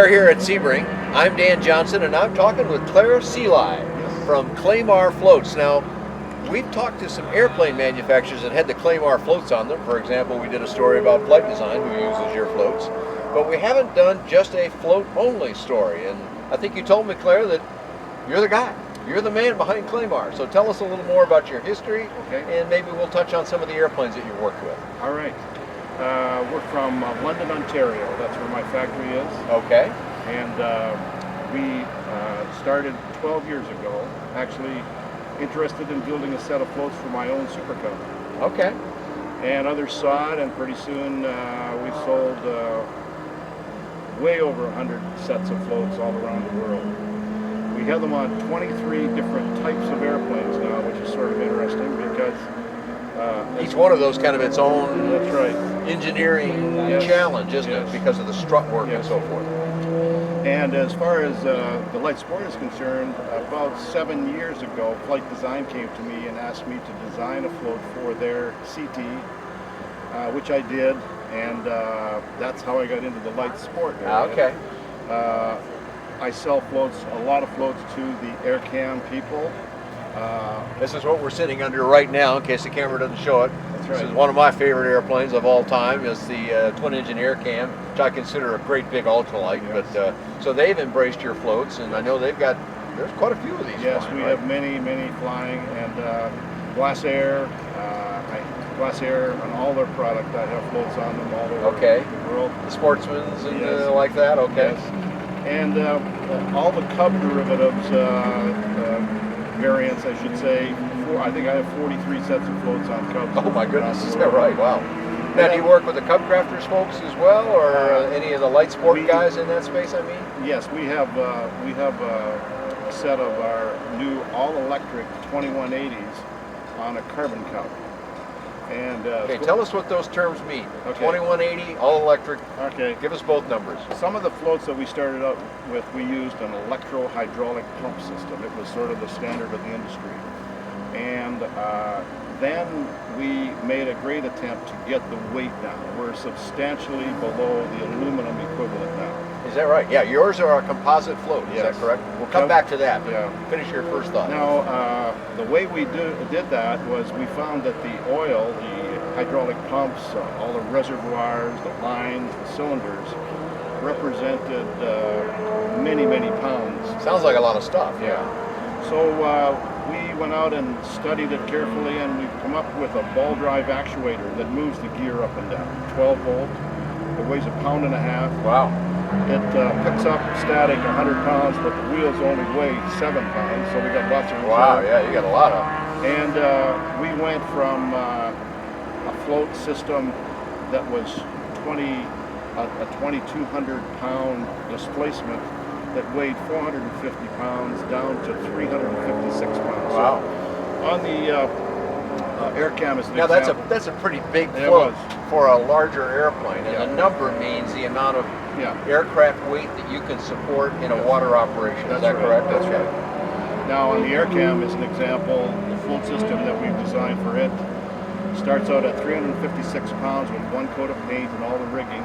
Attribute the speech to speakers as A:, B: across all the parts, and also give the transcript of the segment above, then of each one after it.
A: Clair here at Sebring. I'm Dan Johnson, and I'm talking with Claire from Clamar Floats. Now, we've talked to some airplane manufacturers that had the Clamar floats on them. For example, we did a story about Flight Design, who uses your floats. But we haven't done just a float-only story. And I think you told me, Claire, that you're the guy. You're the man behind Clamar. So tell us a little more about your history, and maybe we'll touch on some of the airplanes that you've worked with.
B: All right. We're from London, Ontario. That's where my factory is.
A: Okay.
B: And we started 12 years ago, actually interested in building a set of floats for my own Super Cub.
A: Okay.
B: And others saw it, and pretty soon we sold way over 100 sets of floats all around the world. We have them on 23 different types of airplanes now, which is sort of interesting because
A: each one of those kind of its own engineering challenge, isn't it? Because of the strut work and so forth.
B: And as far as the light sport is concerned, about 7 years ago, Flight Design came to me and asked me to design a float for their CT, which I did, and that's how I got into the light sport area.
A: Okay.
B: I sell floats, a lot of floats to the AirCam people.
A: This is what we're sitting under right now, in case the camera doesn't show it.
B: That's right.
A: This is one of my favorite airplanes of all time. Is the twin-engine AirCam, which I consider a great big ultralight.
B: Yes.
A: But so they've embraced your floats, and I know there's quite a few of these.
B: Yes,
A: flying,
B: we
A: right?
B: have many flying, and Glass Air on all their product. I have floats on them all over the world.
A: The Sportsman's and like that. Okay.
B: Yes. And all the Cub derivatives, variants, I should say. I think I have 43 sets of floats on Cubs.
A: Oh my goodness, is that right? Wow. Now, do you work with the Cub Crafters folks as well, or any of the light sport guys in that space? I mean.
B: Yes, we have a set of our new all-electric 2180s on a carbon Cub. And
A: okay, tell us what those terms mean.
B: Okay.
A: 2180, all electric.
B: Okay.
A: Give us both numbers.
B: Some of the floats that we started out with, we used an electro-hydraulic pump system. It was sort of the standard of the industry. And then we made a great attempt to get the weight down. We're substantially below the aluminum equivalent now.
A: Is that right? Yeah, yours are a composite float. Is that correct? We'll come back to that. But finish your first thought.
B: Now, the way we did that was we found that the oil, the hydraulic pumps, all the reservoirs, the lines, the cylinders, represented many pounds.
A: Sounds like a lot of stuff. Yeah.
B: So we went out and studied it carefully, and we've come up with a ball drive actuator that moves the gear up and down. 12 volt. It weighs 1.5 pounds.
A: Wow.
B: It picks up static 100 pounds, but the wheels only weigh 7 pounds, so we got lots of reserve.
A: Wow, yeah, you got a lot of.
B: And we went from a float system that was a 2,200 pound displacement that weighed 450 pounds down to 356 pounds.
A: Wow.
B: So on the AirCam is an
A: now
B: example.
A: that's a pretty big float for a larger airplane, and the number means the amount of aircraft weight that you can support in a water operation. Is that correct?
B: That's right. Now on the AirCam is an example. The float system that we've designed for it starts out at 356 pounds with one coat of paint and all the rigging.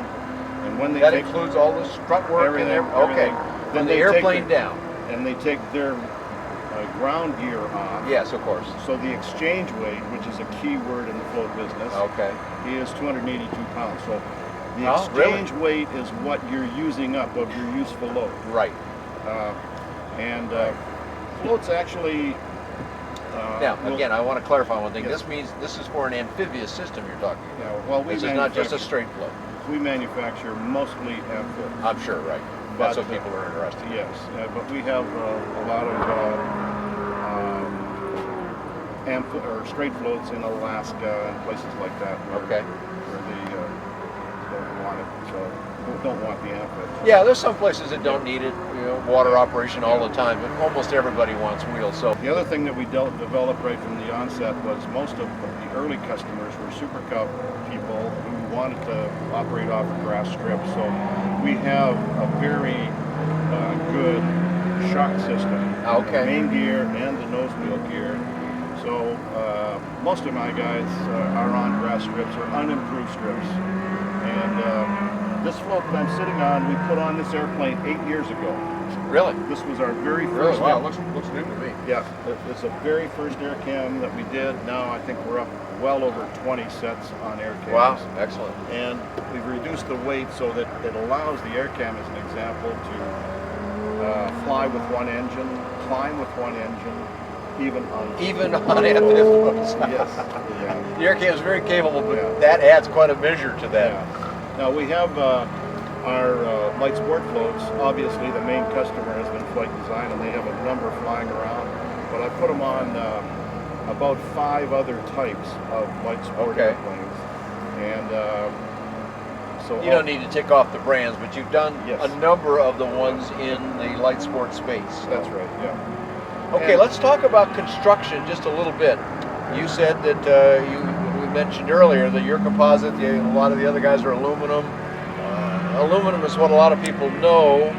B: And when they
A: includes all the strut work
B: everything,
A: and everything. Okay. Then the airplane down.
B: And they take their ground gear off.
A: Yes, of course.
B: So the exchange weight, which is a key word in the float business, is 282 pounds. So the exchange weight is what you're using up of your useful load.
A: Right.
B: Floats actually.
A: Now, again, I want to clarify one thing. This means this is for an amphibious system you're talking about.
B: Well,
A: this is not just a straight float.
B: We manufacture mostly amphib.
A: I'm sure, right. That's what people are interested in.
B: Yes, but we have a lot of straight floats in Alaska and places like that where they don't want it, so don't want the amphib.
A: Yeah, there's some places that don't need it, water operation all the time, but almost everybody wants wheels. So
B: the other thing that we developed right from the onset was most of the early customers were Super Cub people who wanted to operate off a grass strip. So we have a very good shock system, main gear and the nose wheel gear. So most of my guys are on grass strips or unimproved strips, and This float that I'm sitting on, we put on this airplane 8 years ago.
A: Really?
B: This was our very
A: Really?
B: first.
A: Wow, looks new to me.
B: Yeah, it's the very first AirCam that we did. Now I think we're up well over 20 sets on AirCams.
A: Wow, excellent.
B: And we've reduced the weight so that it allows the AirCam, as an example, to fly with one engine, climb with one engine, even on
A: amphib floats.
B: Yes. Yeah.
A: The AirCam is very capable, but
B: Yeah.
A: that adds quite a measure to that.
B: Yeah. Now we have our lightsport floats. Obviously, the main customer has been Flight Design, and they have a number flying around. But I put them on about 5 other types of lightsport airplanes, and so
A: you don't need to tick off the brands, but you've done
B: Yes.
A: a number of the ones in the light sport space. So.
B: That's right. Yeah.
A: Okay, let's talk about construction just a little bit. You said that we mentioned earlier that your composite, a lot of the other guys are aluminum. Aluminum is what a lot of people know,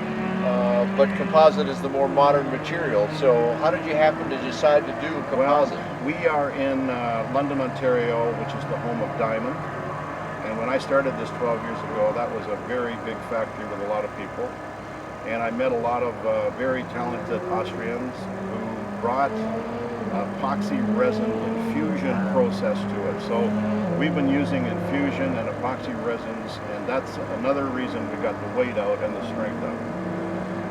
A: but composite is the more modern material. So how did you happen to decide to do composite?
B: Well, we are in London, Ontario, which is the home of diamond. And when I started this 12 years ago, that was a very big factory with a lot of people. And I met a lot of very talented Austrians who brought epoxy resin infusion process to it. So we've been using infusion and epoxy resins, and that's another reason we got the weight out and the strength out.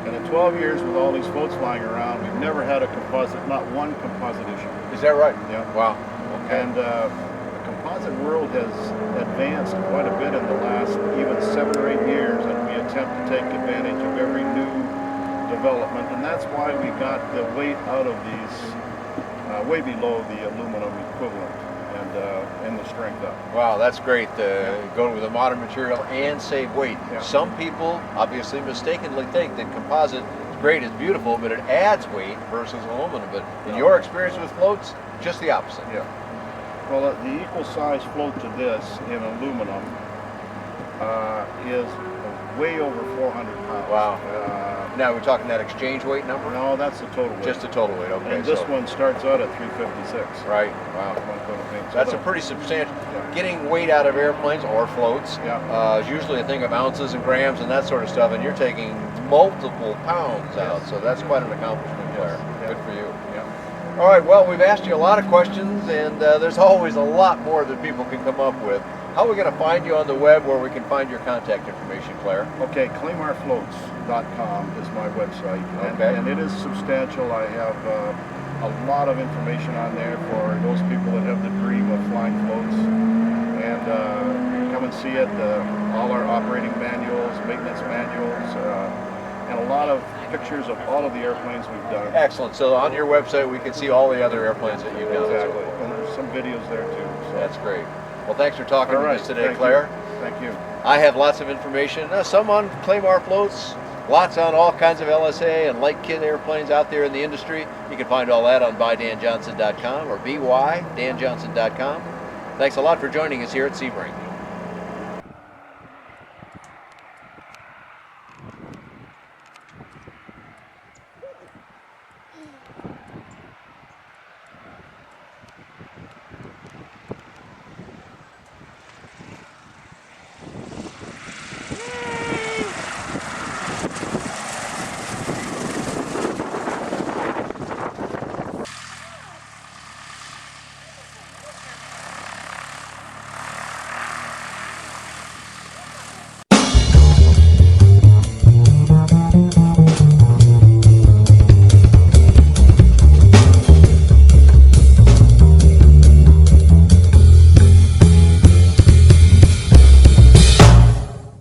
B: And in 12 years with all these floats flying around, we've never had a composite, not one composite issue.
A: Is that right?
B: Yeah.
A: Wow. Okay.
B: And the composite world has advanced quite a bit in the last even 7 or 8 years, and we attempt to take advantage of every new development, and that's why we got the weight out of these way below the aluminum equivalent, and the strength up.
A: Wow, that's great. Going with a modern material and save weight.
B: Yeah.
A: Some people obviously mistakenly think that composite is great, it's beautiful, but it adds weight versus aluminum. But in your experience with floats, just the opposite.
B: Yeah. Well, the equal size float to this in aluminum is way over 400 pounds.
A: Wow. Now we're talking that exchange weight number?
B: No, that's the total weight.
A: Just the total weight, okay.
B: And this one starts out at 356.
A: Right, wow.
B: One coat of paint. So
A: That's a pretty substantial,
B: Yeah.
A: getting weight out of airplanes or floats is usually a thing of ounces and grams and that sort of stuff, and you're taking multiple pounds out, so that's quite an accomplishment, Claire.
B: Yeah.
A: Good for you.
B: Yeah.
A: All right, well, we've asked you a lot of questions, and there's always a lot more that people can come up with. How are we going to find you on the web where we can find your contact information, Claire?
B: Okay, clamarfloats.com is my website,
A: Okay.
B: and it is substantial. I have a lot of information on there for those people that have the dream of flying floats. And come and see it. All our operating manuals, maintenance manuals, and a lot of pictures of all of the airplanes we've done.
A: Excellent. So on your website, we can see all the other airplanes that you've done.
B: Exactly. And there's some videos there too. So.
A: That's great. Well, thanks for talking
B: All
A: to
B: right.
A: us today,
B: Thank
A: Claire.
B: you. Thank you.
A: I have lots of information, some on Clamar floats, lots on all kinds of LSA and light kit airplanes out there in the industry. You can find all that on bydanjohnson.com or bydanjohnson.com. Thanks a lot for joining us here at Sebring.